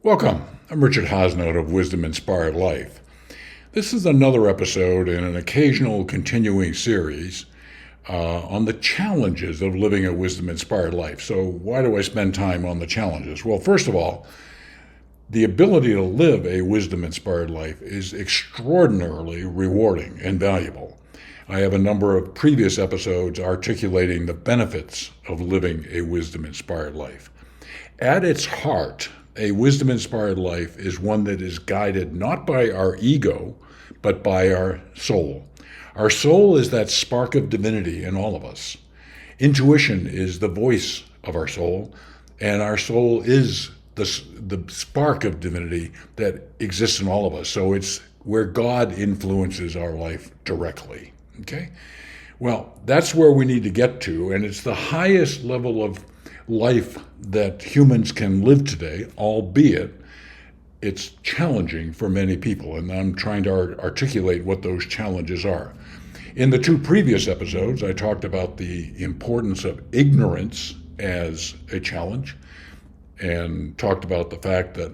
Welcome. I'm Richard Hosnote of Wisdom Inspired Life. This is another episode in an occasional continuing series on the challenges of living a wisdom inspired life. So, why do I spend time on the challenges? Well, first of all, the ability to live a wisdom inspired life is extraordinarily rewarding and valuable. I have a number of previous episodes articulating the benefits of living a wisdom inspired life. At its heart, a wisdom inspired life is one that is guided not by our ego, but by our soul. Our soul is that spark of divinity in all of us. Intuition is the voice of our soul, and our soul is the spark of divinity that exists in all of us. So it's where God influences our life directly. Okay? Well, that's where we need to get to, and it's the highest level of life that humans can live today, albeit it's challenging for many people, and I'm trying to articulate what those challenges are. In the two previous episodes, I talked about the importance of ignorance as a challenge and talked about the fact that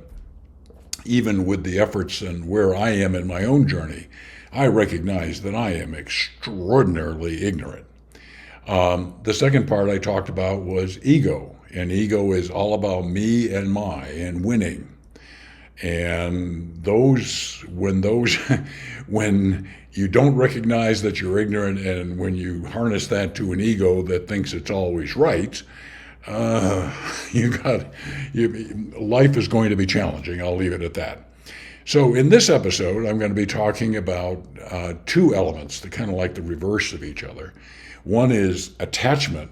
even with the efforts and where I am in my own journey, I recognize that I am extraordinarily ignorant. The second part I talked about was ego, and ego is all about me and my and winning. And when you don't recognize that you're ignorant, and when you harness that to an ego that thinks it's always right, life is going to be challenging. I'll leave it at that. So in this episode, I'm going to be talking about two elements that kind of like the reverse of each other. One is attachment,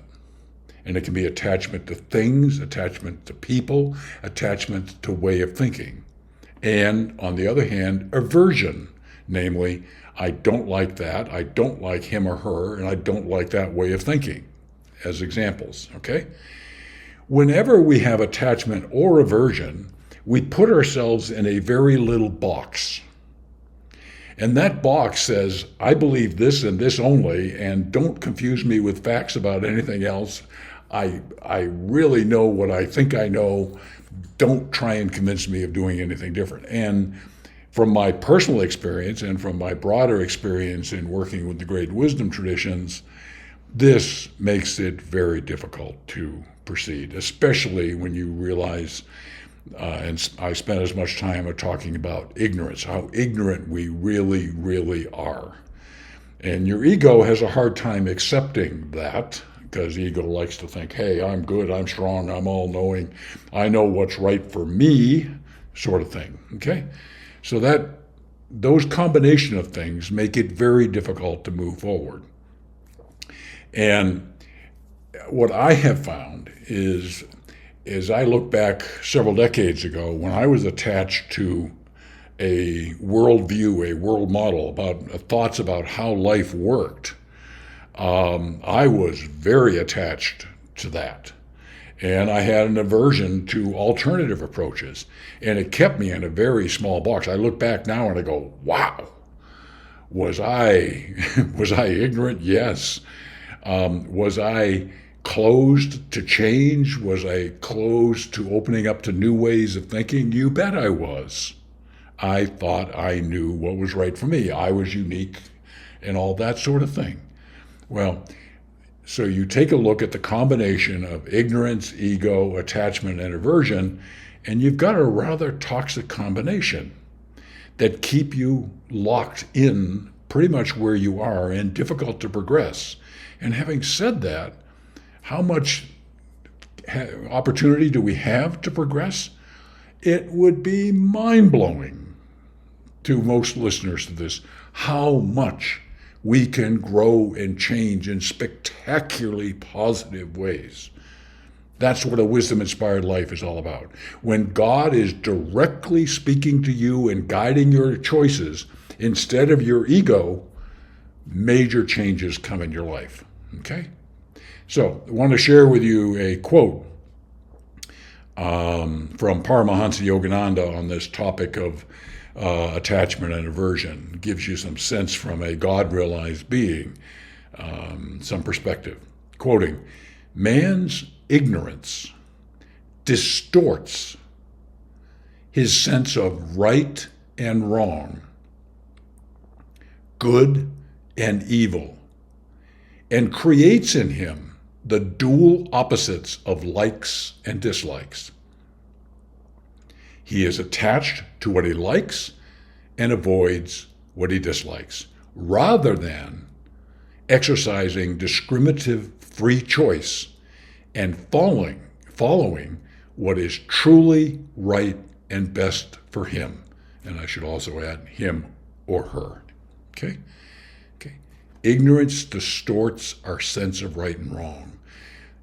and it can be attachment to things, attachment to people, attachment to way of thinking. And on the other hand, aversion, namely, I don't like that, I don't like him or her, and I don't like that way of thinking, as examples, okay? Whenever we have attachment or aversion, we put ourselves in a very little box. And that box says, I believe this and this only, and don't confuse me with facts about anything else. I really know what I think I know. Don't try and convince me of doing anything different. And from my personal experience and from my broader experience in working with the great wisdom traditions, this makes it very difficult to proceed, especially when you realize and I spent as much time talking about ignorance, how ignorant we really, really are. And your ego has a hard time accepting that because ego likes to think, hey, I'm good, I'm strong, I'm all-knowing, I know what's right for me, sort of thing, okay? So those combination of things make it very difficult to move forward. And what I have found is, as I look back several decades ago, when I was attached to a worldview, a world model, about thoughts about how life worked, I was very attached to that. And I had an aversion to alternative approaches. And it kept me in a very small box. I look back now and I go, wow, was I ignorant? Yes. Was I closed to change? Was I closed to opening up to new ways of thinking? You bet I was. I thought I knew what was right for me. I was unique and all that sort of thing. Well, so you take a look at the combination of ignorance, ego, attachment, and aversion, and you've got a rather toxic combination that keep you locked in pretty much where you are and difficult to progress. And having said that, how much opportunity do we have to progress? It would be mind-blowing to most listeners to this how much we can grow and change in spectacularly positive ways. That's what a wisdom-inspired life is all about. When God is directly speaking to you and guiding your choices instead of your ego, major changes come in your life. Okay? So I want to share with you a quote from Paramahansa Yogananda on this topic of attachment and aversion. It gives you some sense from a God-realized being, some perspective. Quoting, man's ignorance distorts his sense of right and wrong, good and evil, and creates in him the dual opposites of likes and dislikes. He is attached to what he likes and avoids what he dislikes, rather than exercising discriminative free choice and following what is truly right and best for him. And I should also add him or her. Okay? Okay. Ignorance distorts our sense of right and wrong.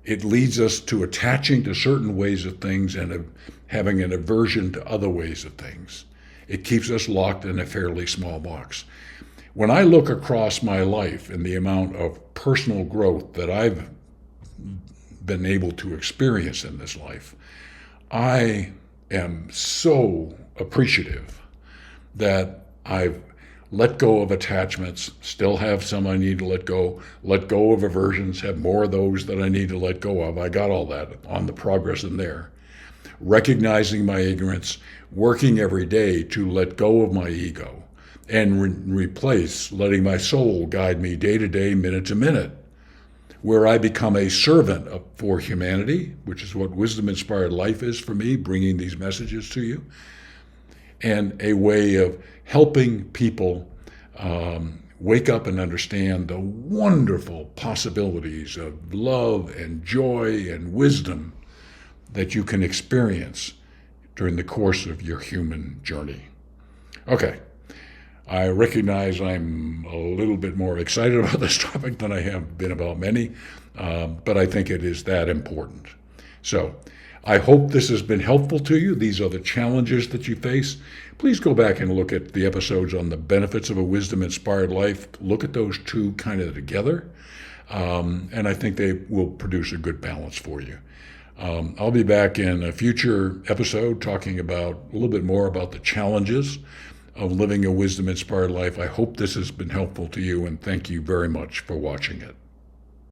It leads us to attaching to certain ways of things and having an aversion to other ways of things. It keeps us locked in a fairly small box. When I look across my life and the amount of personal growth that I've been able to experience in this life, I am so appreciative that I've let go of attachments, still have some I need to let go of aversions, have more of those that I need to let go of. I got all that on the progress in there. Recognizing my ignorance, working every day to let go of my ego and replace letting my soul guide me day to day, minute to minute, where I become a servant for humanity, which is what Wisdom Inspired Life is for me, bringing these messages to you, and a way of helping people wake up and understand the wonderful possibilities of love and joy and wisdom that you can experience during the course of your human journey. Okay, I recognize I'm a little bit more excited about this topic than I have been about many, but I think it is that important. So I hope this has been helpful to you. These are the challenges that you face. Please go back and look at the episodes on the benefits of a wisdom-inspired life. Look at those two kind of together, and I think they will produce a good balance for you. I'll be back in a future episode talking about a little bit more about the challenges of living a wisdom-inspired life. I hope this has been helpful to you, and thank you very much for watching it.